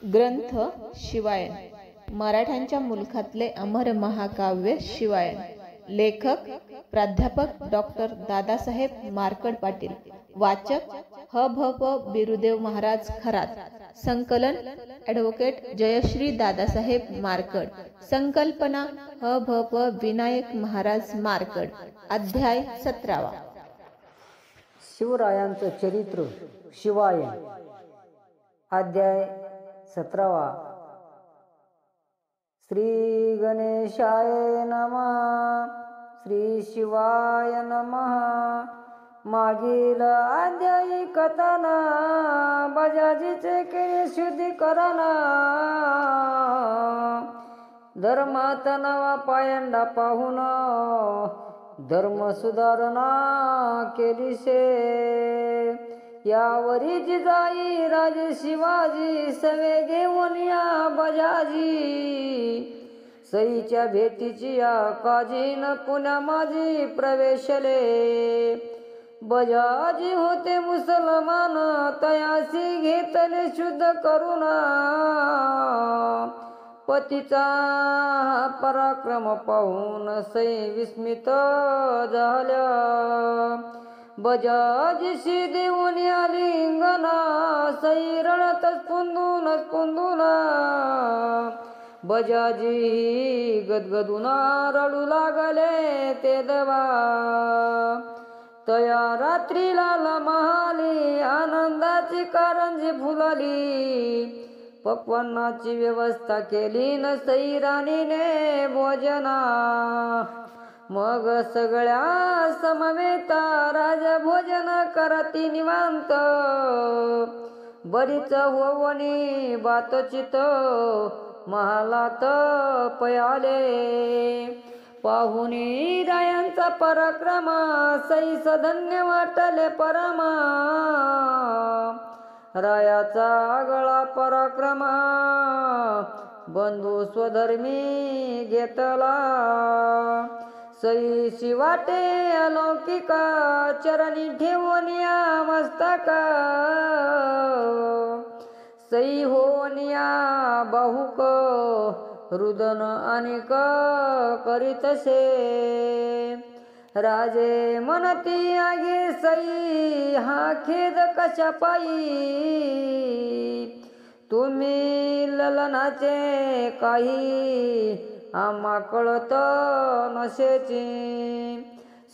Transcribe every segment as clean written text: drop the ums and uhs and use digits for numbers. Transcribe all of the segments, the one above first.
ग्रंथ शिवायन मराठ्यांच्या मुलखातले अमर महाकाव्य शिवायन। लेखक प्राध्यापक डॉक्टर दादासाहेब मार्कड पाटील। वाचक ह भ प बिरुदेव महाराज खरात। संकलन ॲडव्होकेट जयश्री दादासाहेब मार्कड। संकल्पना ह भ प विनायक महाराज मार्कड। अध्याय 17वा। शिवरायांचं चरित्र शिवायन। अध्याय 17वा। श्री गणेशाय नमः। श्री शिवाय नमः। मागील अध्यायी कथना बजाजीचे केले शुद्धीकरण। धर्मात नवा पायंडा पाहून धर्म सुधारणा केली से। यावरी जिजाई राजे शिवाजी सवे घेऊन या बजाजी। सईच्या भेटीची या काजीन पुण्या माझी प्रवेशले। बजाजी होते मुसलमान तयासी घेतले शुद्ध करुणा। पतीचा पराक्रम पाहून सई विस्मित झाल्या। बजाजीशी देऊन या लिंगना सई रडतच पुंदून बजाजी गदगदून रडू लागले ते देवा। तया रात्रीला महाली आनंदाची कारंजी फुलली। पक्वान्नाची व्यवस्था केली न सई राणीने भोजना। मग सगळ्या समवेता राजा भोजन करती निवांत। बरीच होवनी बातचित महालात पयाले। पाहुणी रायांचा पराक्रम सई सधन्य वाटले परमा। रायाचा आगळा पराक्रम बंधू स्वधर्मी घेतला। सईशी वाटे अलौकिका चरणी ठेवून या मस्तका। सई होऊन या बाहुक रुदन अनेक करीतसे। राजे म्हणती आगे सई हा खेद कशा पायी। तुम्ही ललनाचे काही आम्हा कळत नसेची।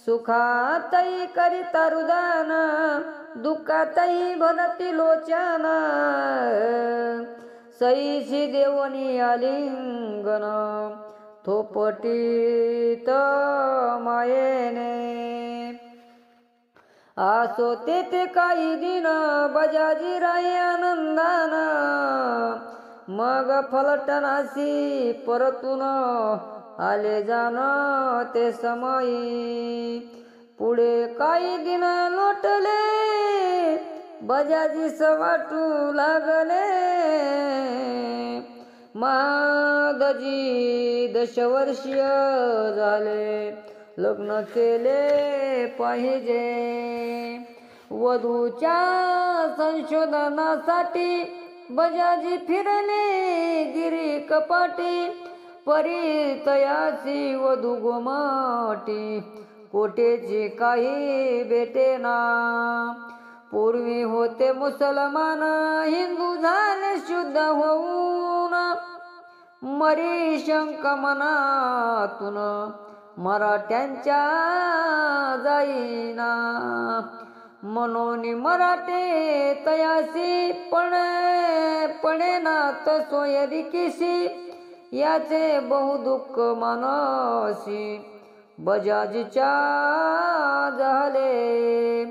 सुखातही करिता रुदन दुःखातही भरती लोचन। सईशी देवनी आलिंगन थोपटीत मायेने। आसो तेथे काही दिन बजाजी राये आनंदान। मग फलटणासी परतून आले जाण ते समयी। पुढे काही दिन लोटले बजाजीस वाटू लागले। महादजी 10 वर्षीय झाले लग्न केले पाहिजे। वधूच्या संशोधनासाठी बजाजी फिरले गिरी कपाटी। परितयाची वधू गोमाटी कोटेची काही भेटेना। पूर्वी होते मुसलमान हिंदू झाले शुद्ध होऊन। मरी शंक मनातून मराठ्यांच्या जाईना। म्हणून मराठे तयासी पणेनात सोयरिकीशी। याचे बहुदुःख मानसी बजाजीच्या झाले।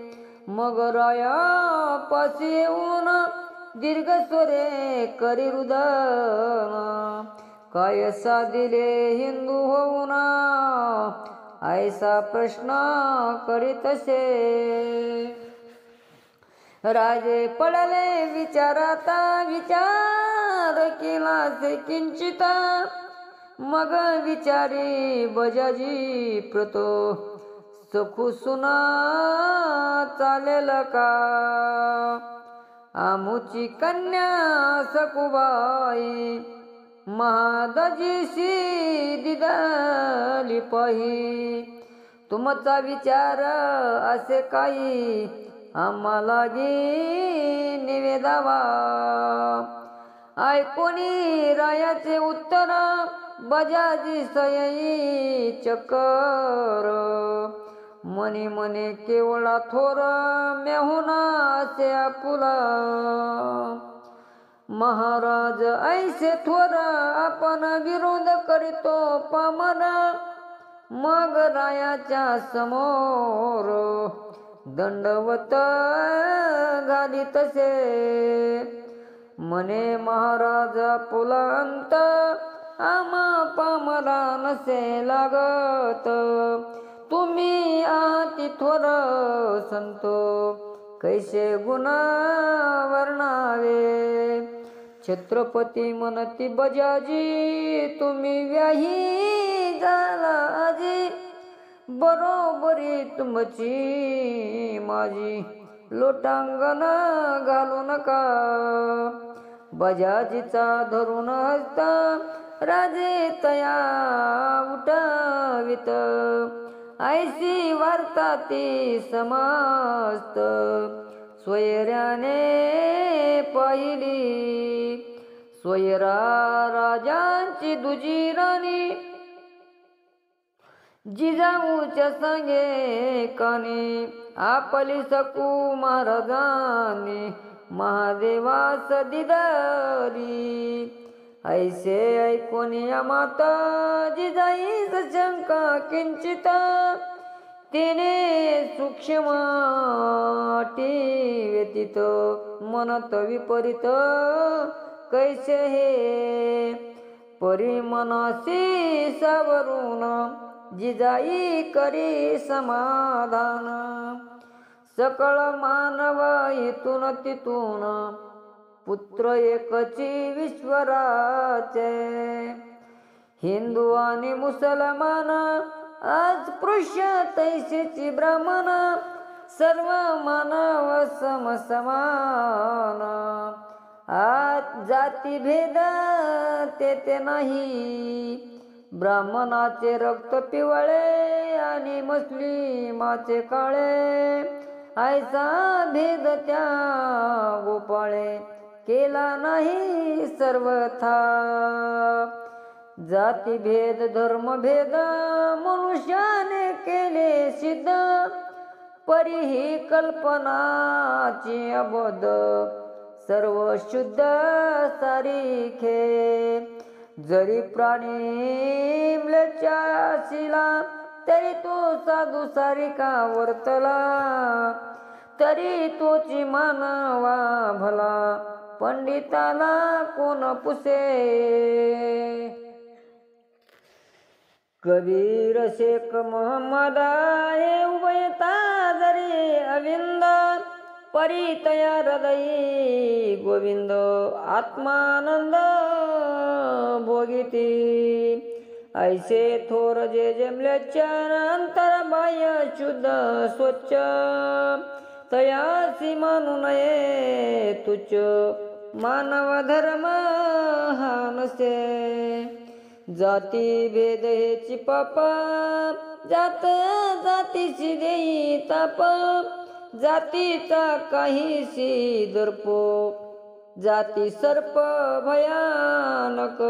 मग राया पासी येऊन दीर्घ स्वरे करी रुदन। काय साधिले हिंदू होऊन ऐसा प्रश्न करीतसे। राजे पडले विचाराता विचार केला से किंचित। मग विचारी बजाजी प्रतो सखू सुना चालेल का। आमुची कन्या सकुबाई महादजीशी दिदाली पाही. तुमचा विचार असे काही आम्हाला गी निवेदावा. ऐकोनी रायाचे उत्तर बजाजी सयई चकर. मनी मने केवळा थोर मेहुना असे आपुला. महाराज ऐसे थोर आपण विरोध करीतो पामर. मग रायाच्या समोर दंडवत घाली तसे. म्हणे महाराज पुला अंत आम्हा पामरा नसे लागत. तुम्ही आती थोर संत कैसे गुन्हा वर्णावे. छत्रपती म्हणती बजाजी तुम्ही व्याही झाला आजी. बरोबरी तुमची माझी लोटांगण घालू नका. बजाजीचा धरून हसता राजे तया उठावित. ऐसी वार्ता ती समस्त सोयऱ्याने पाहिली. सोयरा राजांची दुजी राणी जिजाऊच्या सांगे कानी. आपली सकू महाराजांनी महादेवास दिदारी. ऐसे ऐकोनी माता जिजाईस शंका किंचित. तिने सूक्ष्म व्यतीत मनत विपरीत. कैसे हे परी मनासी सावरून जिजाई करी समाधान. सकळ मानव इथून तिथून पुत्र एकची विश्वराचे. हिंदू आणि मुसलमान अस्पृश्य तैसेची ब्राह्मण. सर्व मानव समसमान. आज जाती भेद तेथे नाही. ब्राह्मणाचे रक्त पिवळे आणि मुस्लिमाचे काळे. ऐसा भेद त्या गोपाळे केला नाही सर्वथा. जातीभेद धर्मभेद मनुष्याने केले सिद्ध. परी ही कल्पनाची अबोध सर्व शुद्ध सारिखे. जरी प्राणी म्लेच्छाशिला तरी तो साधू सारिका वर्तला. तरी तोची मानवा भला पंडिताला कोण पुसे. कबीर शेख मोहम्मद हे उभयता जरी अविंद. परी तया हृदयी गोविंद आत्मानंद भोगिती. ऐसे थोर जे जमल्याच्या अंतर बाह्य शुद्ध स्वच्छ. तयासी मानू नये तुच्छ मानव धर्म हा नसे. जाती भेद हेची पाप जात जातीची देई ताप. जातीचा काहीशी दर्प जाती सर्प भयानक.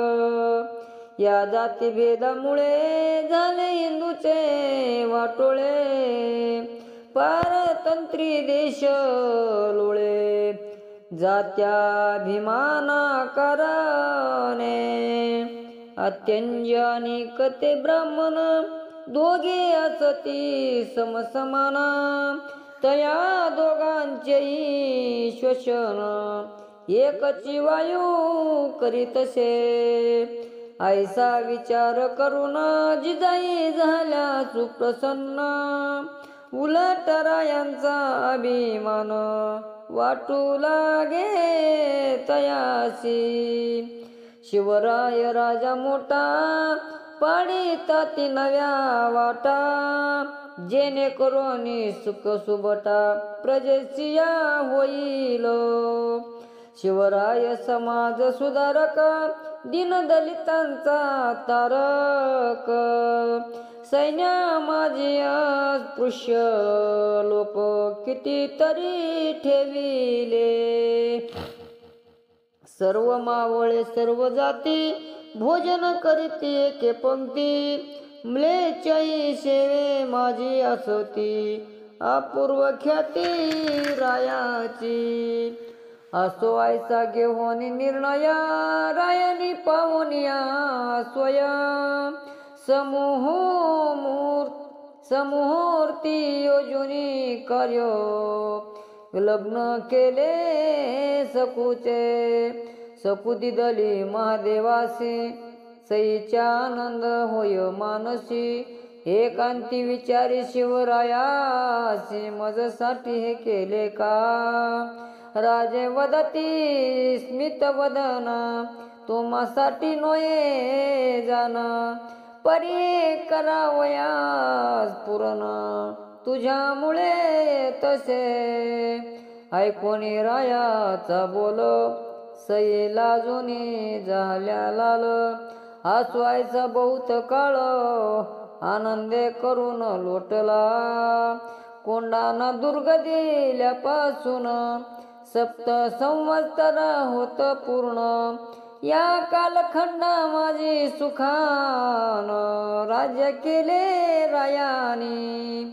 या जाती भेदामुळे झाले हिंदूचे वाटोळे. पारतंत्री देश लोळे जात्याभिमाना कारणे. अत्यंजानिक ते ब्राह्मण दोघे असती समसमाना. तया दोघांचेही श्वसन एकची वायू करीतसे. ऐसा विचार करून जिजाई झाल्या सुप्रसन्न. उलट रायांचा अभिमान वाटू लागे तयासी. शिवराय राजा मोठा पाडिता ती नव्या वाटा. जेणेकरून सुख सुबटा प्रजेसिया होईल. शिवराय समाज सुधारक दीनदलितांचा तारक. सैन्य माझी अस्पृश्य लोक कितीतरी ठेविले. सर्व मावळे सर्व जाती भोजन करीती एके पंक्ती. म्लेच्छाई सेवे माझी असती अपूर्व ख्याती रायाची. असो ऐसा घेऊन निर्णया रायानी पावनिया स्वयं. समूहूर्ती योजनी कार्य लग्न केले सकूचे. सकू दिदली महादेवासी सईचा आनंद होय मानसी. एकांती विचारी शिवरायासी मजसाठी हे केले का. राजे वदती स्मित वदना तुम्हासाठी नोये जाना. परी करावयास पूर्ण तुझ्यामुळे तसे. ऐकोनी रायाचा बोल सई लाजूनी झाल्या लाल. हसवायचा बहुत काळ आनंदे करून लोटला. कोंडाना दुर्ग दिल्यापासून 7 संवत्सर होत पूर्ण. या कालखंडा माझी सुखान राज्य केले रायानी.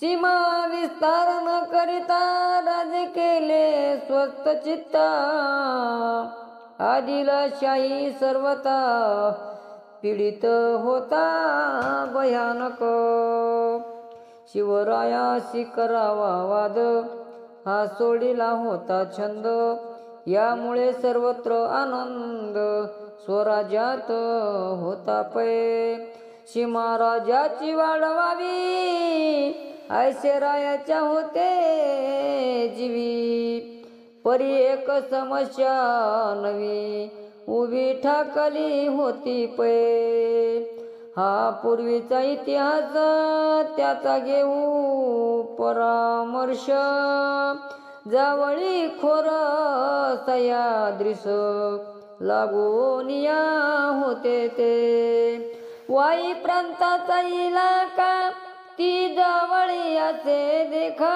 सीमा विस्तार न करिता राज्य केले स्वस्त चित्ता. आदिलशाही सर्वता पीडित होता भयानक. शिवरायाशी करावा वाद हा सोडिला होता छंद. यामुळे सर्वत्र आनंद स्वराज्यात होता पै. सीमा राजाची वाढवावी ऐसे रायाच्या होते जीवी. परी एक समस्या नवी उभी ठाकली होती पै. हा पूर्वीचा इतिहास त्याचा घेऊ परामर्श. जावळी खोर सह्याद्रीस लागूनिया होते ते. वाई प्रांताचा इलाका ती जावळी असे देखा.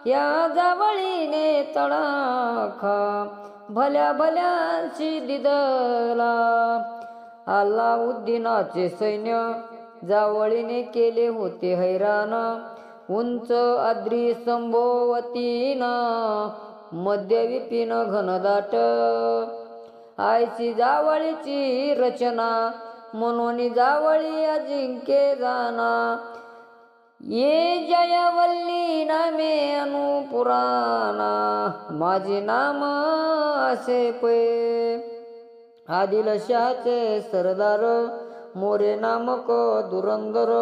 या जावळीने तडाखा भल्या भल्यांशी दिदला. अल्लाउद्दीनाचे सैन्य जावळीने केले होते हैराण. उंच आद्री संभोवतीना मध्यविपिन घनदाट. आयची जावळीची रचना म्हणून जावळी अजिंक्य जाना. ये जयवल्ली नामे अनुपुराणा माझे नाम असे पै. आदिलशाचे सरदार मोरे नामक दुरंदर.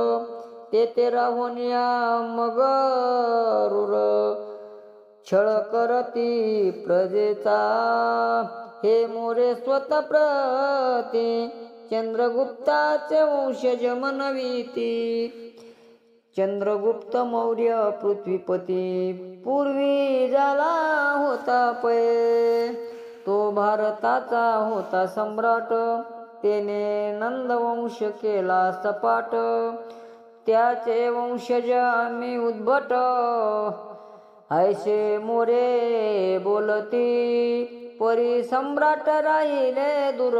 तेथे राहून या मगरूर छळ करती प्रजेचा. हे मोरे स्वतः प्रती चंद्रगुप्ताचे वंशज मनविती. चंद्रगुप्त मौर्य पृथ्वीपती पूर्वी झाला होता पै. तो भारताचा होता सम्राट. त्याने नंदवंश केला सपाट. त्याचे वंशज आम्ही उद्भट ऐसे मोरे बोलती. परी सम्राट राहिले दूर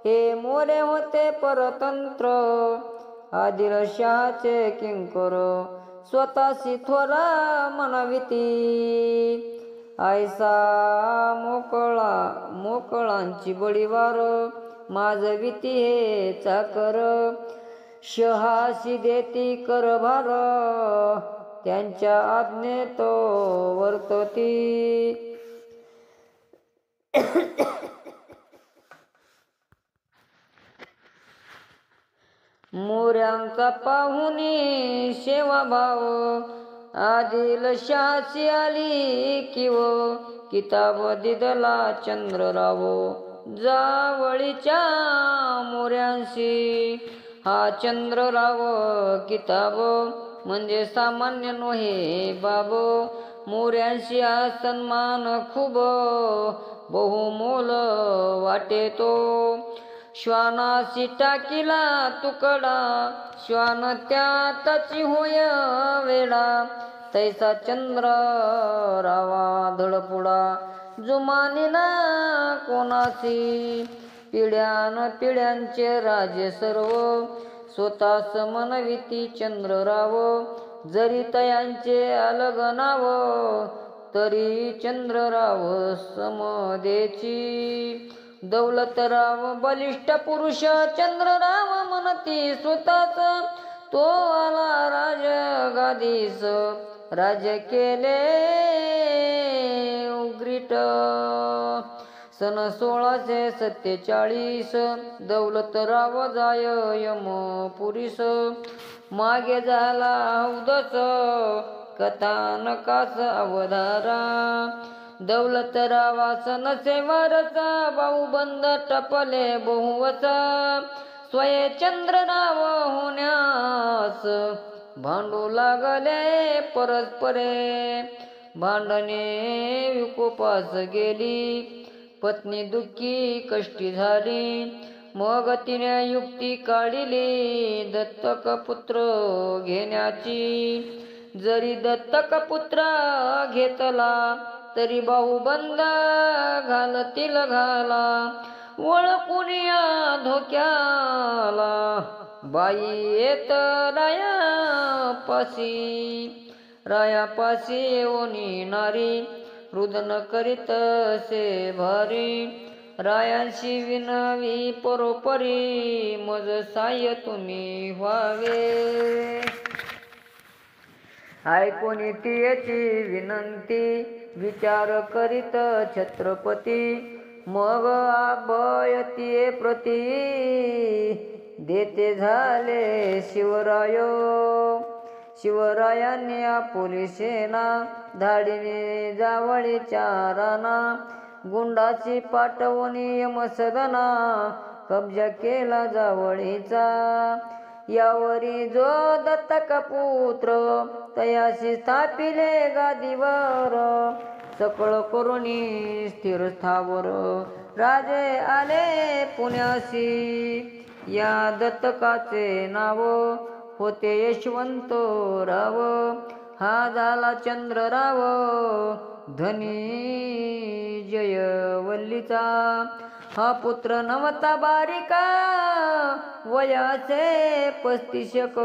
हे मोरे होते परतंत्र. आदिलशाहाचे किंकर स्वतःशी थोरा मनविती. ऐसा मोकळांची बळीवार माझविती हे चाकर. शहाशी देती करभार त्यांच्या आज्ञेत वर्तती. मोऱ्यांचा पाहुणी सेवाभाव आदिलशाहाची आली किव. किताब दिदला चंद्रराव जावळीच्या मोऱ्यांशी. हा चंद्रराव किताब म्हणजे सामान्य नोहे बाब. मोऱ्यांशी हा सन्मान खूप बहुमोल वाटे तो. श्वानाशी टाकीला तुकडा श्वान त्याची होय वेडा. तैसा चंद्र रावा धडपुडा जुमानीला कोणासी. पिढ्यान पिढ्यांचे राजे सर्व स्वतःस मनविती चंद्रराव. जरी तयांचे अलग नाव तरी चंद्रराव समदेची. दौलतराव बलिष्ठ पुरुष चंद्रराव म्हणती स्वतःच. तो आला राजगादीस राज्य केले उग्रीट. सन 1647 दौलतराव जाय यमपुरीस. मागे झाला उदस कथानकास अवधारा. दौलतरावास नसे वारसा भाऊबंद टपले बहुवचा. स्वये चंद्रराव होण्यास भांडू लागले परस्परे. भांडणे विकोपास गेली पत्नी दुःखी कष्टी झाली. मग तिने युक्ती काढिली दत्तक पुत्र घेण्याची. जरी दत्तक पुत्र घेतला तरी भाऊबंद घालतील घाला. वळकुनिया धोक्याला बाई येत रायापाशी येऊनी नारी. रुदन करीत से भारी. रायांशी विनवी परोपरी मज साह्य तुम्ही व्हावे. ऐकोनी तिची विनंती विचार करीत छत्रपती. मग अभय प्रती देते झाले शिवराय. शिवरायांनी आपुली सेना धाडीने जावळीच्या राना. गुंडाची पाठवणी यमसदना कब्जा केला जावळीचा. यावरी जो दत्तक पुत्र तयाशी स्थापिले गादीवर. सकळ करुणी स्थिर स्थावर राजे आले पुण्यासी. या दत्तकाचे नाव होते यशवंतराव. हा झाला चंद्रराव धनी जयवल्लीचा. हा पुत्र नवता बारिका वयाचे 35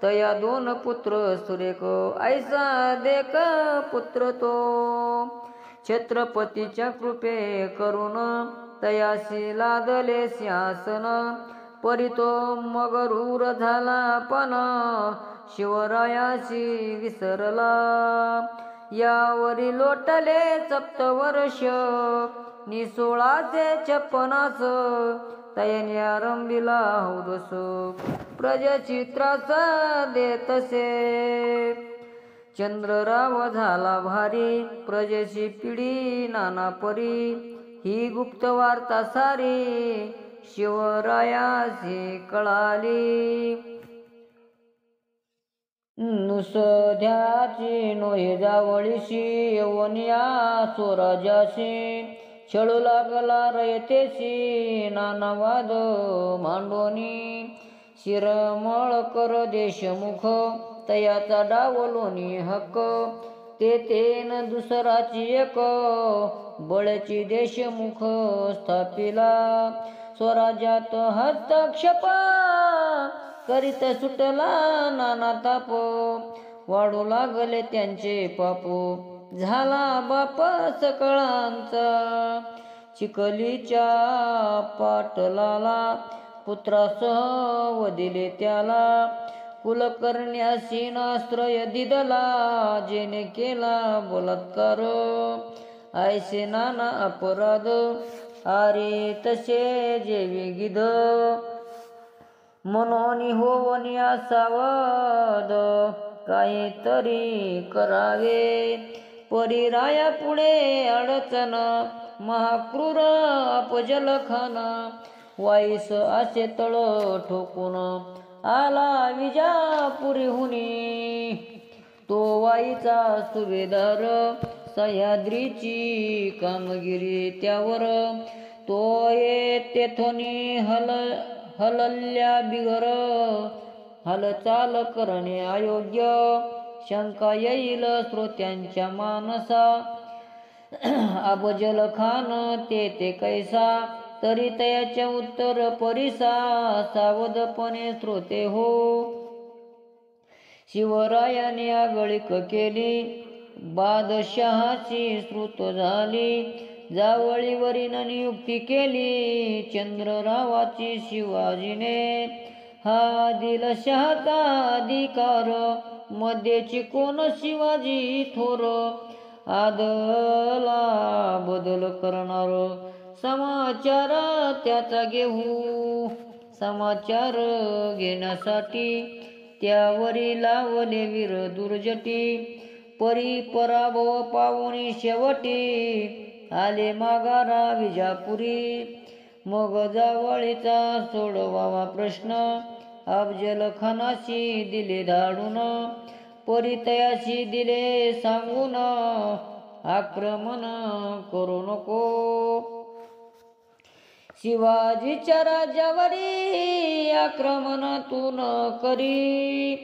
तया 2 पुत्र सुरेख ऐसा देख पुत्र तो. छत्रपतीच्या कृपे करून तयाशी लादले सिंहासन. परी तो मगरूर झाला पण शिवरायाशी विसरला. यावरी लोटले 7 वर्ष नि 1656 तयाने आरंभिला हौदस. प्रजेची त्रास देतसे चंद्रराव झाला भारी. प्रजेची पिढी नाना परी ही गुप्त वार्ता सारी शिवरायासी कळाली. नुसध्याची नोहे जावळीशी यवनिया स्वराजाशी. छळू लागला रयतेशी नाना वाद मांडोनी. शिरमळ कर देशमुख तयाचा डावलोनी हक्क. तेन दुसराची एक बळची देशमुख स्थापिला. स्वराज्यात हस्तक्षेप करीत सुटला नाना ताप. वाढू लागले त्यांचे पाप झाला बाप सकळांचा. चिखलीच्या पाटलाला पुत्रासह वदिले त्याला. कुलकर्ण्यासी नाश्रय दिदला जेने केला बलात्कार. ऐसे नाना अपराध आरे तसे जेवी गिध. मनोनी होवनी सावध काहीतरी करावे. परिराया पुढे अडचण महाक्रूर अपजलखाना. वाईस असे तळ ठोकून आला विजापुरीहुनी. तो वाईचा सुभेदार सह्याद्रीची कामगिरी त्यावर. तो तेथोनी हलल्या बिगर हालचाल करणे अयोग्य. शंका येईल श्रोत्यांच्या मानसा. अफजल खान ते कैसा तरी तयाचे उत्तर परिसा. सावधपणे श्रोते हो. शिवरायाने आगळीक केली बादशहाची श्रुत झाली. जावळीवरील नियुक्ती केली चंद्ररावाची शिवाजीने. हा दिलशहाचा अधिकार मध्येची कोण शिवाजी थोर. आदला बदल करणार समाचार त्याचा घेऊ. समाचार घेण्यासाठी त्यावरी लावले वीर दुर्जटी. परी पराभव पाहुणी शेवटी आले माघारा विजापुरी. मग जावळीचा सोडवावा प्रश्न अफजल खानाशी दिले धाडून. परितयाशी दिले सांगून आक्रमण करू नको. शिवाजीच्या राज्यावरी आक्रमण तू न करी.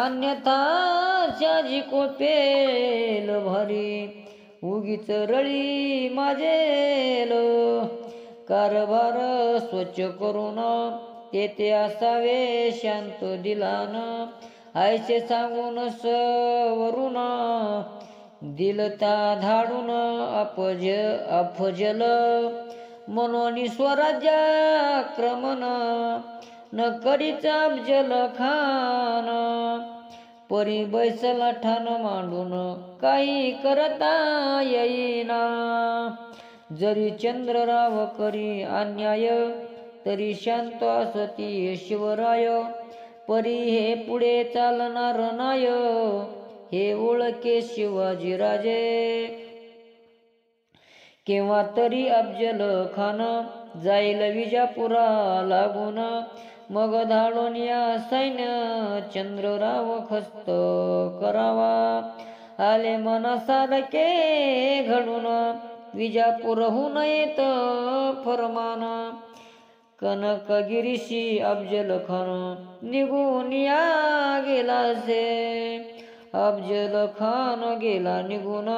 अन्यथा शाजी कोपेल भारी. उगीच रळी माजेल कारभार स्वच्छ करून. तेथे असावे शांत दिलान. आयसे सांगून सवरून दिलता धाडून अफजल म्हणून स्वराज्याक्रमण न करीच अफजल खान. परी बैसला ठाण मांडून काही करता येईना. जरी चंद्रराव करी अन्याय तरी शांत असती शिवराय. परी हे पुढे चालणार नाय हे ओळखे शिवाजीराजे. केव्हा तरी अफजल खान जाईल विजापुरा लागून. मग धाडून या सैन्य चंद्रराव खस्त करावा. आले मनासारखे घडून विजापूरहून येत फरमान. कनकगिरीशी अफजल खान निघून या गेलासे. अफजल खान गेला निघून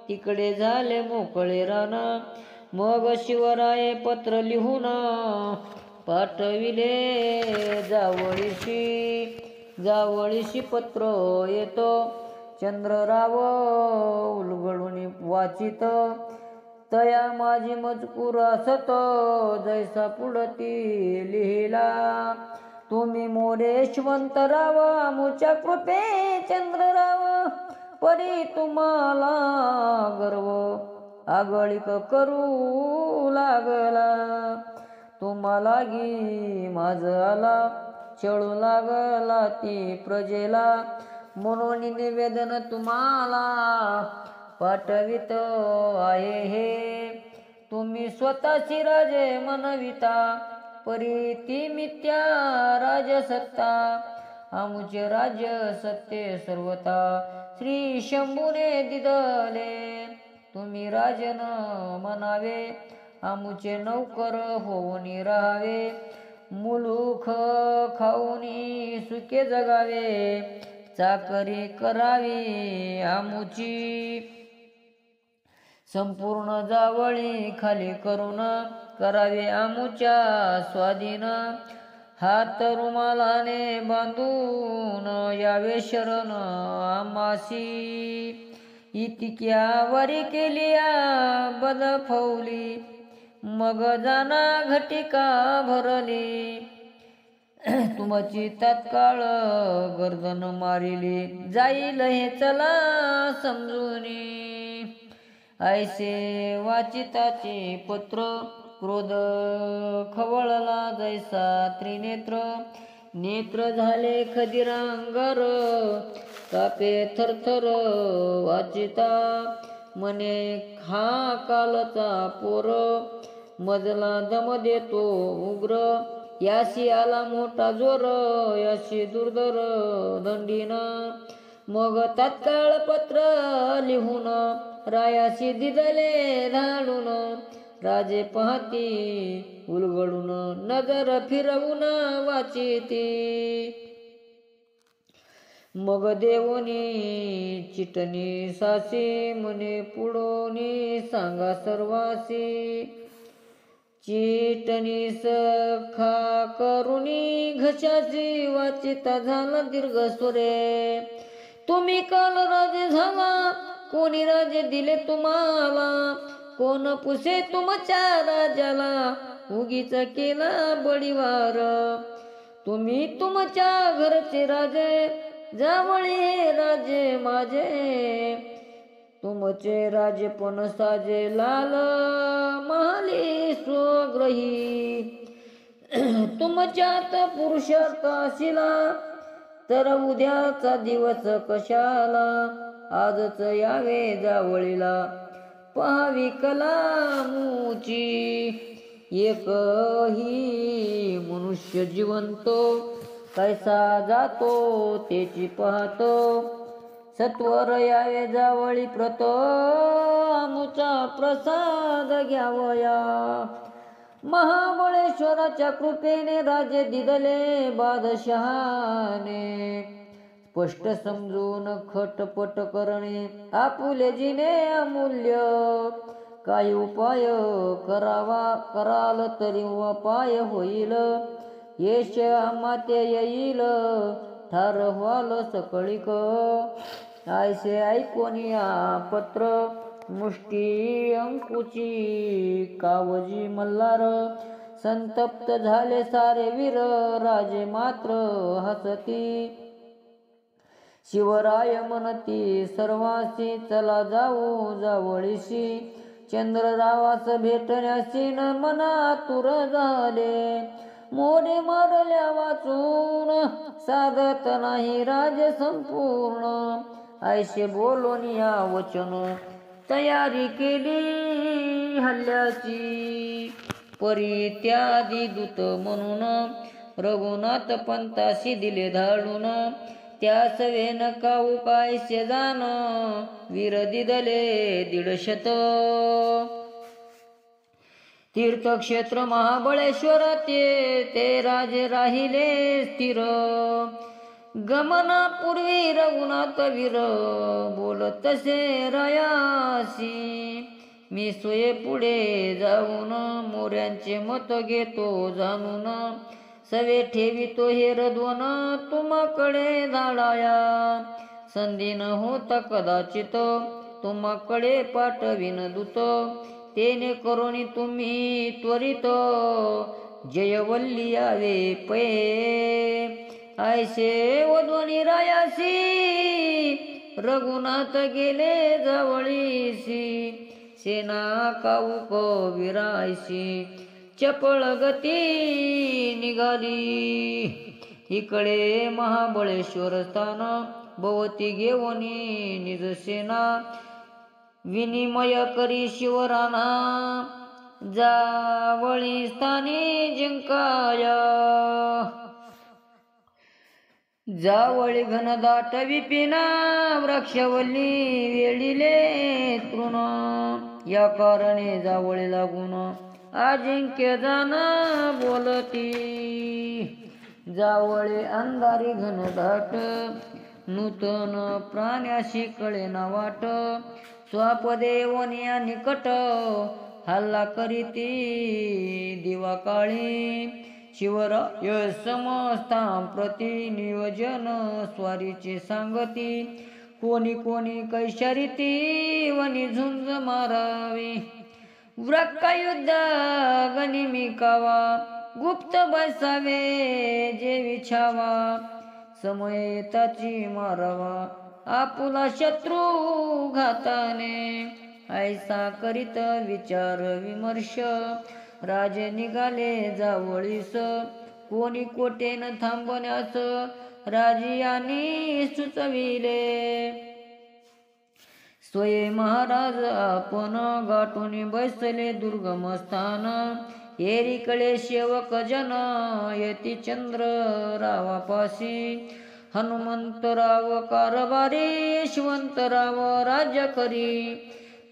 तिकडे झाले मोकळे रान. मग शिवराये पत्र लिहून पाठविले जावळीशी पत्र येतो. चंद्रराव उलगडून वाचित तया माझी मजकूर असत. जैसा पुढती लिहिला तुम्ही मोरे यशवंतराव. आमुच्या कृपे चंद्रराव परी तुम्हाला गर्व आगळीक करू लागला. तुम्हालागी माझ आला छळू लागला ती प्रजेला. म्हणून निवेदन तुम्हाला पाठवित आहे हे. तुम्ही स्वतःची राजे म्हणविता परी ती मिथ्या राजसत्ता. आमुचे राज्य सत्य सर्वता श्री शंभूने दिदले. तुम्ही राजन म्हणावे आमुचे नौकर होऊन राहावे. मुलूख खाऊनी सुखे जगावे. चाकरी करावी आमुची संपूर्ण जावळी खाली करून करावे आमुच्या स्वाधीन. हात रुमालाने बांधून यावे शरण आमासी. इतक्या वारी केली बदफवली मग जाना घटिका भरली. तुमची तात्काळ गर्दन मारिली जाईल हे चला समजूनी. ऐसे वाचिताचे पत्र क्रोध खवळला जैसा त्रिनेत्र. नेत्र झाले खदिरांगार कापे थरथर वाचिता. मने हा कालचा पोर मजला दम देतो उग्र, याशी आला मोठा जोर, याशी दुर्धर दंडीन. मग तात्काळ पत्र लिहून, रायाशी दिदले धाडून, राजे पाहती उलगडून, नजर फिरवून वाचिती. मग देवोनी चिटणी सासी, म्हणे पुढोनी सांगा सर्वासी. चिटणी सखा करुणी घशाची, वाचिता झाला दीर्घ स्वरे. तुम्ही काल राजे झाला, कोणी राजे दिले तुम्हाला, कोण पुसे तुमच्या राजाला, उगीच केला बळीवार. तुम्ही तुमच्या घरचे राजे, जावळी हे राजे माझे, तुमचे राजे पण साजे लाल महाली स्वग्रही. तुमच्यात पुरुषार्थ असिला, तर उद्याचा दिवस कशाला, आजच यावे जावळीला, पाहावी कलामुची. एकही मनुष्य जिवंतो, कैसा जातो तेची पाहतो, सत्वर यावे जावळी प्रत, आमुचा प्रसाद घ्यावया. महाबळेश्वराच्या कृपेने राजे दिदले बादशहाने, स्पष्ट समजून खटपट करणे आपुले जिने अमूल्य. काही उपाय कराल तरी उपाय होईल, यश आमाते येईल ठार व्हाल सकळीक. आयसे ऐकोनिया पत्र, मुष्टी अंकुची कावजी मल्हार. संतप्त झाले सारे वीर, राजे मात्र हसती. शिवराय म्हणती सर्वांशी, चला जाऊ जावळीशी. चंद्ररावास भेटण्यासी न मना तुर झाले, मोरे मारल्या वाचून साधत नाही राज संपूर्ण. ऐसे बोलून या वचन, तयारी केली हल्ल्याची. परी त्यादी दूत म्हणून, रघुनाथ पंताशी दिले धाडून. त्या सवेन काऊ कायसे जाण, वीर दिदले 150. तीर्थक्षेत्र महाबळेश्वर ते राजे राहिले स्थिर. गमनापूर्वी रघुनाथ वीर, बोलत तसे रायासी. मी सोये पुढे जाऊन, मोऱ्यांचे मत घेतो जाणून. सवे ठेवितो हे रद्वन, तुम्हाकडे धाडाया. संधी न होता कदाचित, तुम्हाकडे पाठविन दूत. तेने करोनी तुम्ही त्वरित, जयवल्ली यावे पै. ऐसे वध्वनी रायासी, रघुनाथ गेले जावळीसी. सेना काऊक विरायसी, चपळ गती निघाली. इकडे महाबळेश्वर स्थान, भोवती घेऊनी निज सेना. विनिमय करी शिवराना, जावळी स्थानी जिंकाया. जावळी घनदाट विपिना, वृक्षवल्ली वेळीले तृण. या कारणे जावळी लागून, अजिंक्य जाण बोलती. जावळे अंधारी घनदाट, नूतन प्राण्याशी कळेना वाट. स्वापदेवनिया निकट, हल्ला करीती दिवा काळी. शिवराय समस्तां प्रति, नियोजन स्वारीचे सांगती. कोणी कोणी कैशारीती, वनी झुंज मारावी. वृक्कायुद्ध गनिमिकावा, गुप्त बसावे जे विछावा. समय ताची मारावा, आपुला शत्रू घाताने. ऐसा करीत विचार विमर्श, राजे निघाले जावळीस. कोणी कोटेन थांबण्यास, राजियानी सुचविले. स्वये महाराज आपण गाठून बैसले दुर्गम स्थान. एरीकडे सेवक जन येती चंद्र रावापाशी. हनुमंतराव कारभारी यशवंतराव राज्य करी.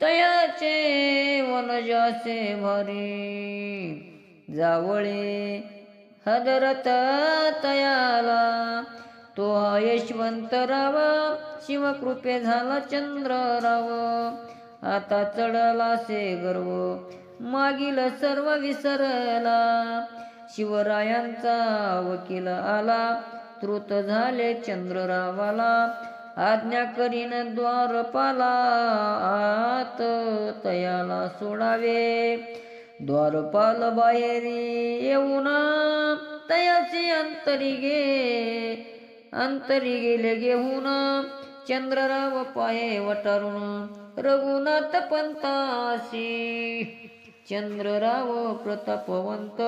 तयाचे वनजासे भारी. जावळे हदरत तयाला तो हा यशवंतराव. शिवकृपे झाला चंद्रराव. आता चढला से गर्व मागील सर्व विसरला. शिवरायांचा वकील आला तृत झाले चंद्ररावाला. आज्ञा करीन द्वारपाला आत तयाला सोडावे. द्वारपाल बाहेरी येऊन तयाची अंतरी गेले घेऊन. चंद्रराव पाये वटारून रघुनाथ पंतासी. चंद्रराव प्रतापवंत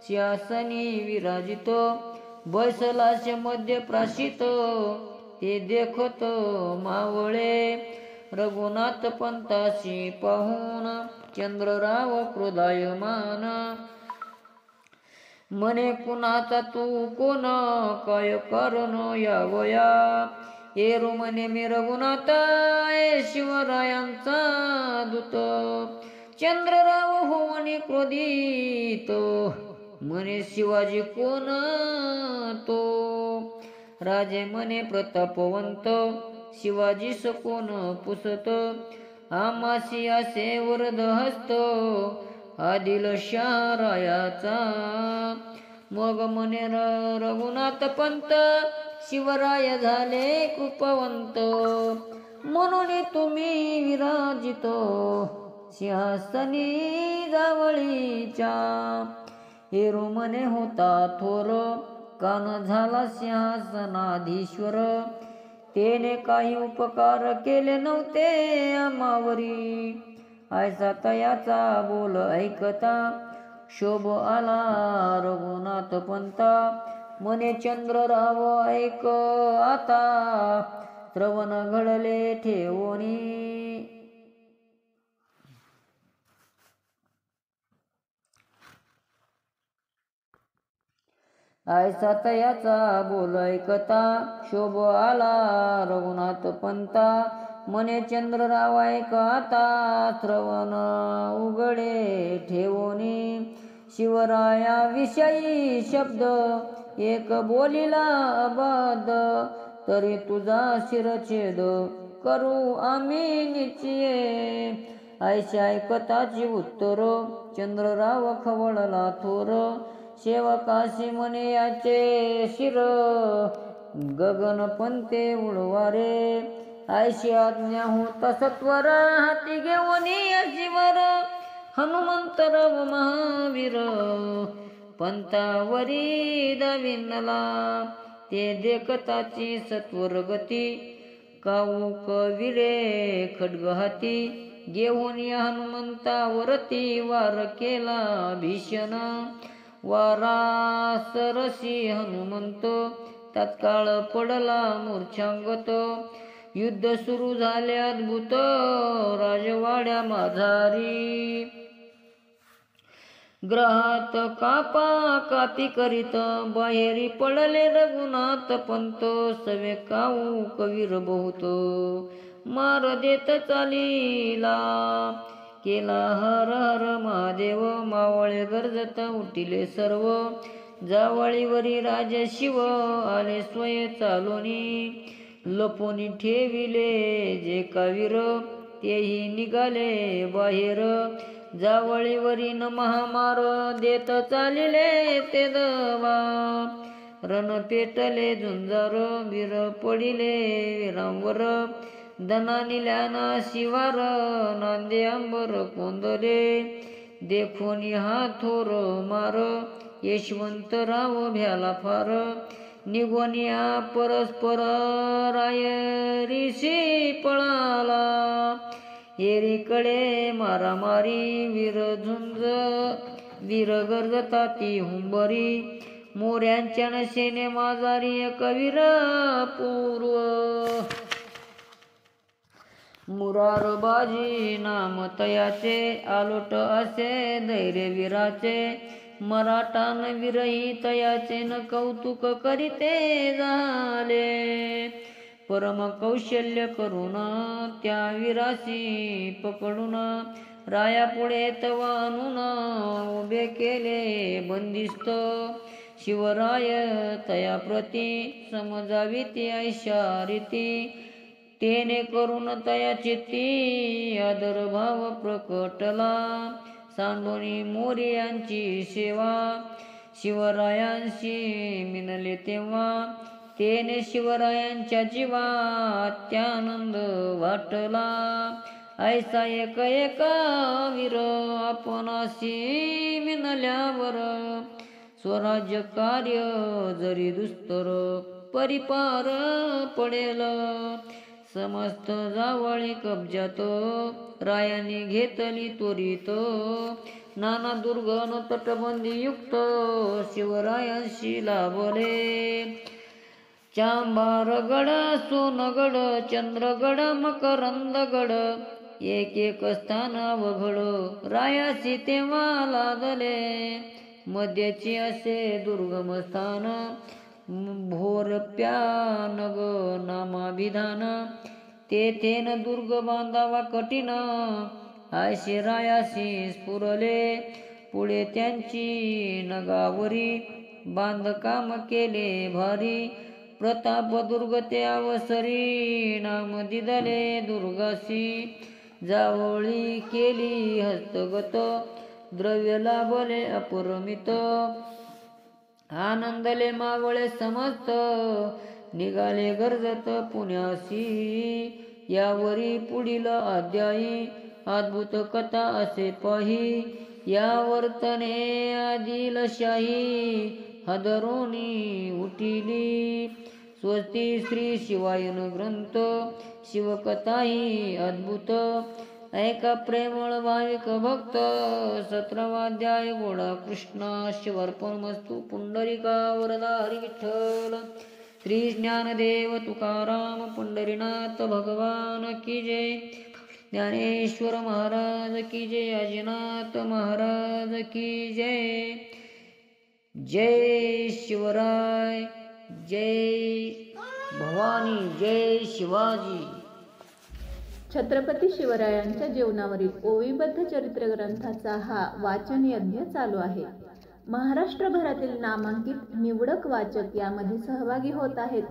सिंहासनी विराजित. बैसलाचे मध्य प्राशित ते देखत मावळे. रघुनाथ पंतासी पाहून चंद्रराव क्रोधायमान. म्हणे कुणाचा तू कोण काय कारण यावया. येरू म्हणे मी रघुनाथ आहे शिवरायांचा दूत. चंद्रराव होऊन क्रोधित म्हणे शिवाजी कोण तो. राजे म्हणे प्रतापवंत शिवाजी कोण पुसत. आमासी असे वरद हस्त आदिलशाह रायाचा. मग म्हणे रघुनाथ पंत शिवराय झाले कृपावंत. म्हणून तुम्ही विराजित सिंहासनी जावळीच्या. हेरू म्हणे होता थोर कान झाला सिंहासनाधीश्वर. तेने काही उपकार केले नव्हते आमावरी. ऐसा तयाचा बोल ऐकता शोभ आला रघुनाथ पंता. म्हणे चंद्रराव ऐक आता श्रवण घडले ठेवणी. ऐसा तयाचा बोल ऐकता शोभ आला रघुनाथ पंता. म्हणे चंद्रराव ऐक आता श्रवण उघडे ठेवणी. शिवराया विषयी शब्द एक बोलिला अबाध. तरी तुझा शिरछेद करू आम्ही निश्चय. ऐशा ऐकताची उत्तर चंद्रराव खवळला थोर. सेवकाशी म्हणे याचे शिर गगन पंते उडवारे. ऐशी आज्ञा होता सत्वर हाती घेऊन शिवर. हनुमंतराव महावीर पंतावरी दाविनला. ते देखताची सत्वर गती काऊक विरे खड्ग हाती. घेऊन हनुमंतावरती वार केला भीषण. वारासरसी हनुमंत तत्काळ पडला मूर्छांगत. युद्ध सुरू झाले अद्भुत राजवाड्या माझारी. ग्रहात कापा कापी करीत बाहेरी पडले रघुनाथ पंत. सवे काऊ कवीर बहुत मार देत चालीला. केला हर हर महादेव मावळे गरजत उठिले सर्व. जावळीवरी राजे शिव आले स्वय चालोनी. लपोनी ठेविले जे कावीर तेही निघाले बाहेर. जावळीवरी न महामार देत चालिले ते दवा. रण पेटले झुंजार वीर पडिले वीरांवर. दनानिल्याना शिवार नांदे अंबर कोंदले. देखून हा थोर मार यशवंतराव भ्याला फार. निघोनिया परस्पर रायरीशी पळाला. एरीकडे मारामारी वीर गरजता ती हुंबरी. मोऱ्यांच्या नशेने माझारी कवीर पूर्व. मुरारबाजी नाम तयाचे, आलोट असे धैर्य वीराचे. मराठान वीरही तयाचे, न कौतुक करीते झाले. परम कौशल्य करून त्या वीरासी पकडून, राया पुढे तवा आणून उभे केले बंदिस्त. शिवराय तया प्रती समजावी ती ऐशा रीती, तेने करून तया चित्ती आदर भाव प्रकटला. सांडोनी मोरी यांची सेवा, शिवरायांशी मिनले तेव्हा. तेने शिवरायांच्या जीवा त्यानंद वाटला. ऐसा एक एका वीर आपणाशी मिनल्यावर, स्वराज्य कार्य जरी दुस्तर परिपार पडेल. समस्त जावळी कब्जात रायांनी घेतली त्वरित. नाना दुर्गण तटबंदी युक्त शिवरायांशी लाभले. चांभारगड, सोनगड, चंद्रगड, मकरंदगड, एक एक स्थान अवघड रायासी तेव्हा लादले. मध्यची असे दुर्गम स्थान, भोरप्यानग नामाभिधान. तेथेन दुर्ग बांधावा कठीण, आयशे रायासी स्फुरले. पुढे त्यांची नगावरी बांधकाम केले भारी. प्रताप दुर्ग ते अवसरी, नाम दिदले दुर्गासी. जावळी केली हस्तगत, द्रव्य लाभले अपरमित. आनंदले मावळे समस्त, निघाले गरजत पुण्यासी. यावरी पुढील अध्यायी, अद्भुत कथा असे पाही. या वर्तने आदिलशाही, हादरोनी उठिली. स्वस्ती श्री शिवायन ग्रंथ, शिवकथाही अद्भुत. ऐका प्रेमळ भाविक भक्त, 17वा अध्याय गोडा कृष्ण. शिवार्पणमस्तु. पुंडलिका वरदा हरी विठ्ठल. श्री ज्ञानदेव तुकाराम पंढरीनाथ भगवान की जय. ज्ञानेश्वर महाराज की जय. आजीनाथ महाराज की जय. जय शिवराय, जय भवानी, जय शिवाजी. छत्रपती शिवरायांच्या जीवनावरील ओवीबद्ध चरित्र ग्रंथाचा हा वाचन यज्ञ चालू आहे. महाराष्ट्रभरातील नामांकित निवडक वाचक यामध्ये सहभागी होत आहेत.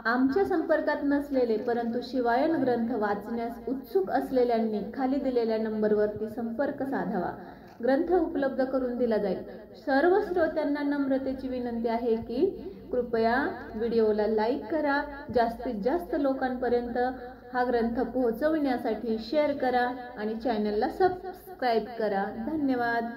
आमच्या संपर्कात नसलेले परंतु शिवायन ग्रंथ वाचण्यास उत्सुक असलेल्यांनी खाली दिलेल्या नंबरवरती संपर्क साधावा. ग्रंथ उपलब्ध करून दिला जाईल. सर्व श्रोत्यांना नम्रतेची विनंती आहे की कृपया व्हिडिओला लाईक करा. जास्तीत जास्त लोकांपर्यंत हा ग्रंथ पोहोचविण्यासाठी शेअर करा आणि चॅनलला सबस्क्राईब करा. धन्यवाद.